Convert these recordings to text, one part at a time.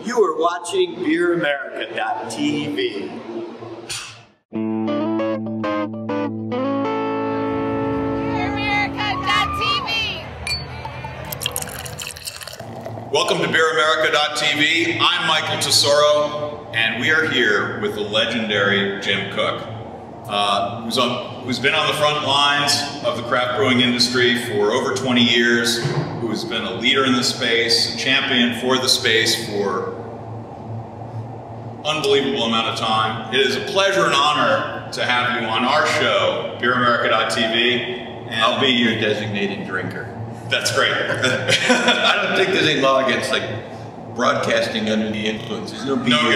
You are watching BeerAmerica.tv. Welcome to BeerAmerica.tv. I'm Michael Tesoro, and we are here with the legendary Jim Koch, who's been on the front lines of the craft brewing industry for over 20 years, who's been a leader in the space, a champion for the space for unbelievable amount of time. It is a pleasure and honor to have you on our show, BeerAmerica.tv. I'll be your designated drinker. That's great. I don't think there's any law against like broadcasting under the influence. There's no BUI. No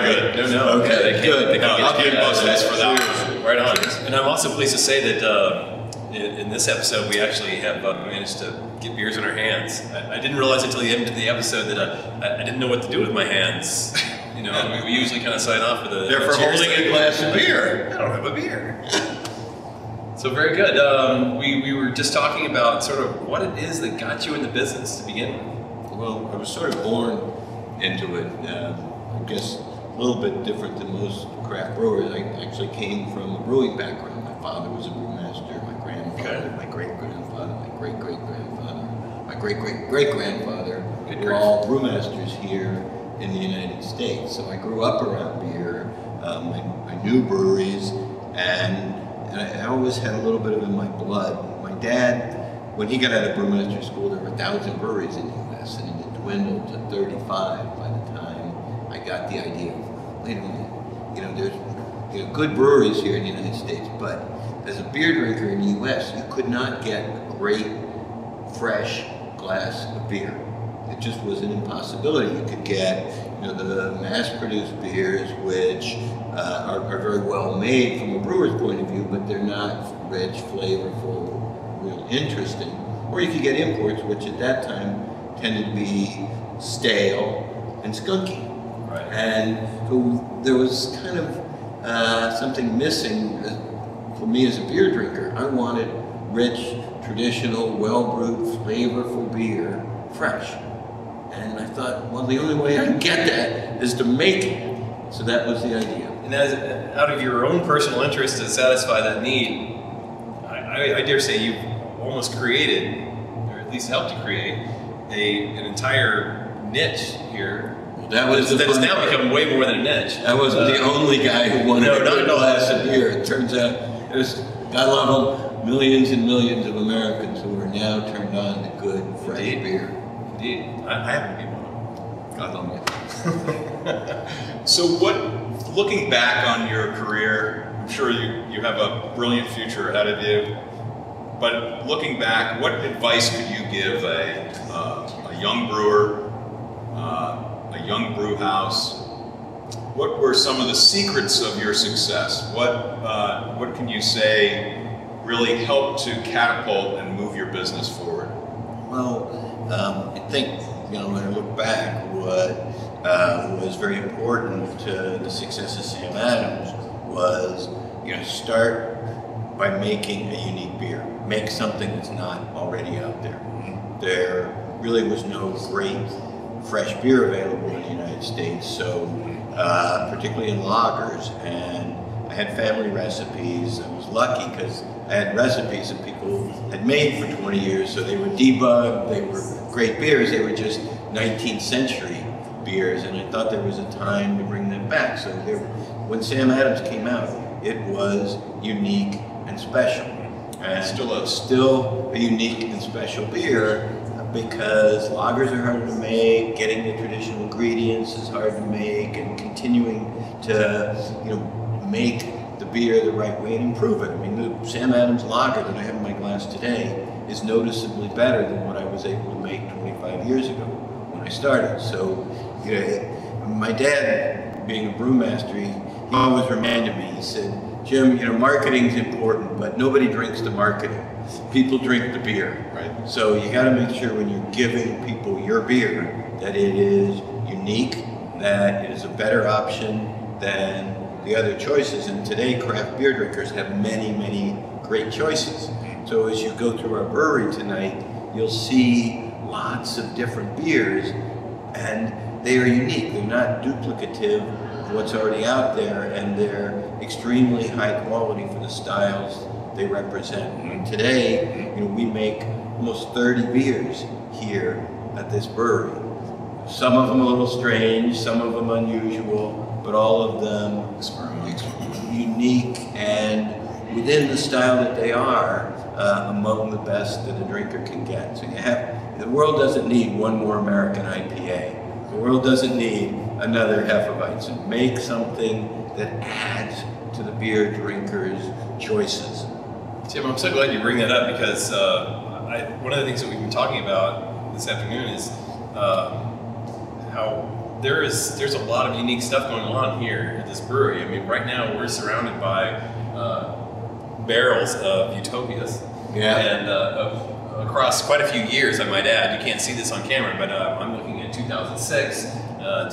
good. No. Okay, good. I'll give bonuses for that. Right on. And I'm also pleased to say that in this episode we actually have managed to get beers in our hands. I didn't realize until the end of the episode that I didn't know what to do with my hands. You know, we usually kind of sign off with a. They're for holding a glass of beer. I don't have a beer. So very good. We were just talking about sort of what it is that got you in the business to begin with. Well, I was sort of born into it. I guess a little bit different than most craft brewers. I actually came from a brewing background. My father was a brewmaster. My grandfather, my great-grandfather, my great-great-grandfather, my great-great-great-grandfather were all brewmasters here in the United States. So I grew up around beer. I knew breweries, and I always had a little bit of it in my blood. My dad, when he got out of brewmaster school, there were 1,000 breweries in the U.S., and it dwindled to 35 by the time I got the idea of, wait a minute, there's good breweries here in the United States, but as a beer drinker in the U.S., you could not get a great, fresh glass of beer. It just was an impossibility. You could get, the mass-produced beers, which are very well made from a brewer's point of view, but they're not rich, flavorful, real interesting. Or you could get imports, which at that time tended to be stale and skunky. Right. And so there was kind of something missing for me as a beer drinker. I wanted rich, traditional, well-brewed, flavorful beer, fresh. And I thought, well, the only way I can get that is to make it. So that was the idea. And as out of your own personal interest to satisfy that need, I dare say you've almost created, or at least helped to create, an entire niche here. Well, that has now become way more than a niche. I wasn't the only guy who wanted a good glass of beer. It turns out there's, God love them, millions and millions of Americans who are now turned on to good, fresh beer. Indeed. I happen to be one. God love you. So looking back on your career, I'm sure you have a brilliant future ahead of you, but looking back, what advice could you give a young brewer, a young brew house? What were some of the secrets of your success? What can you say really helped to catapult and move your business forward? Well, I think, when I look back, what was very important to the success of Sam Adams was, start by making a unique beer. Make something that's not already out there. There really was no great fresh beer available in the United States, so particularly in lagers, and I had family recipes. I was lucky because I had recipes that people had made for 20 years, so they were debugged, they were great beers, they were just 19th century beers, and I thought there was a time to bring them back. So when Sam Adams came out, it was unique and special. And still a unique and special beer, because lagers are harder to make, getting the traditional ingredients is hard to make, and continuing to make the beer the right way and improve it. I mean, the Sam Adams lager that I have in my glass today is noticeably better than what I was able to make 25 years ago when I started. So, my dad, being a brewmaster, he always reminded me, he said, Jim, marketing's important, but nobody drinks the marketing. People drink the beer, right? So you gotta make sure when you're giving people your beer that it is unique, that it is a better option than the other choices. And today, craft beer drinkers have many, many great choices. So as you go through our brewery tonight, you'll see lots of different beers, and they are unique. They're not duplicative of what's already out there, and they're extremely high quality for the styles they represent. And today, we make almost 30 beers here at this brewery. Some of them a little strange, some of them unusual, but all of them unique and within the style that they are, among the best that a drinker can get. So the world doesn't need one more American IPA. The world doesn't need another Hefeweizen. Make something that adds to the beer drinkers' choices. Jim, I'm so glad you bring that up, because one of the things that we've been talking about this afternoon is how there's a lot of unique stuff going on here at this brewery. I mean, right now we're surrounded by barrels of Utopias, and across quite a few years, I might add. You can't see this on camera, but I'm looking at 2006,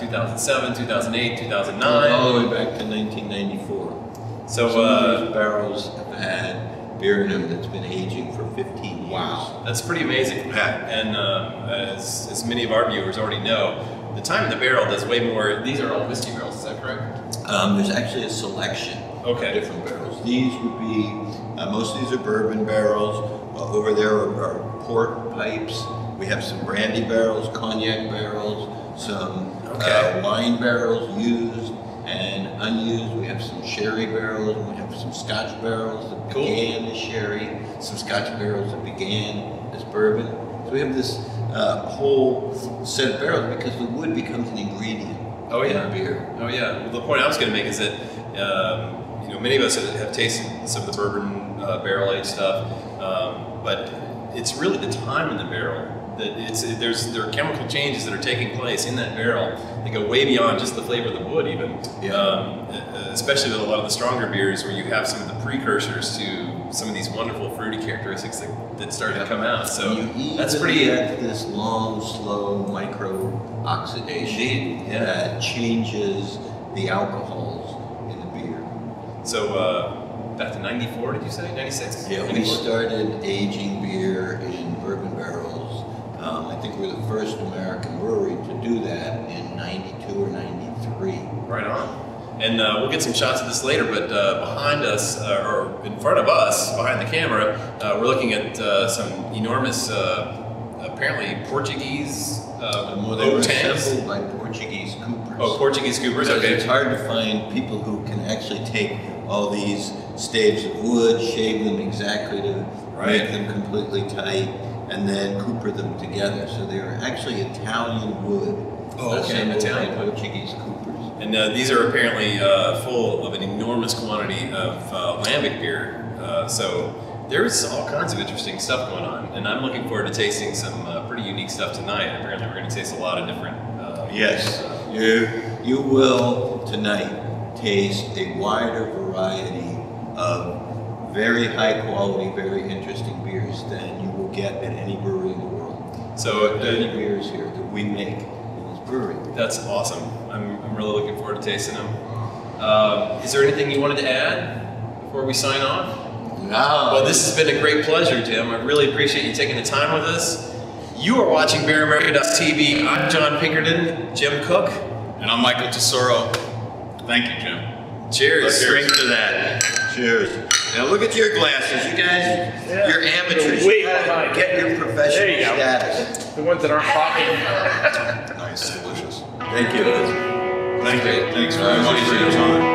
2007, 2008, 2009. All the way back to 1994. So some of these barrels have had beer in them that's been aging for 15 years. Wow, that's pretty amazing. And as many of our viewers already know, the time in the barrel does way more. These are all whiskey barrels, is that correct? There's actually a selection of different barrels. These would be, most of these are bourbon barrels. Over there are port pipes. We have some brandy barrels, cognac barrels, some wine barrels used and unused. We have some sherry barrels, and we have some scotch barrels that began as sherry, some scotch barrels that began as bourbon. So we have this whole set of barrels because the wood becomes an ingredient in our beer. Oh yeah. Well, the point I was going to make is that many of us have tasted some of the bourbon barrel-aged stuff, but it's really the time in the barrel that there are chemical changes that are taking place in that barrel that go way beyond just the flavor of the wood, even. Especially with a lot of the stronger beers, where you have some of the precursors to some of these wonderful fruity characteristics that start to come out. So that's pretty. Get this long, slow micro oxidation that changes the alcohols in the beer. So back to 94, did you say? 96? Yeah, 94? We started aging beer in bourbon barrels. I think we're the first American brewery to do that in 92 or 93. Right on. And we'll get some shots of this later, but behind us, or in front of us, behind the camera, we're looking at some enormous, apparently Portuguese they were assembled by Portuguese coopers. Oh, Portuguese coopers, okay. It's hard to find people who can actually take all these staves of wood, shave them exactly to make them completely tight, and then cooper them together. So they're actually Italian wood. Italian Portuguese coopers. And these are apparently full of an enormous quantity of lambic beer. So there's all kinds of interesting stuff going on, and I'm looking forward to tasting some pretty unique stuff tonight. Apparently we're going to taste a lot of different... yes, you will tonight taste a wider variety of very high quality, very interesting beers than you will get at any brewery in the world. So many beers here that we make in this brewery. That's awesome. I'm really looking forward to tasting them. Is there anything you wanted to add before we sign off? No. Well, this has been a great pleasure, Jim. I really appreciate you taking the time with us. You are watching BeerAmerica.tv. I'm John Pinkerton, Jim Koch. And I'm Michael Tesoro. Thank you, Jim. Cheers. Let's drink to that. Cheers. Now look at your glasses. You guys, you're amateurs. You gotta get your professional status. The ones that aren't popping. Nice, delicious. Thank you. Thank you. Thanks very much for your time.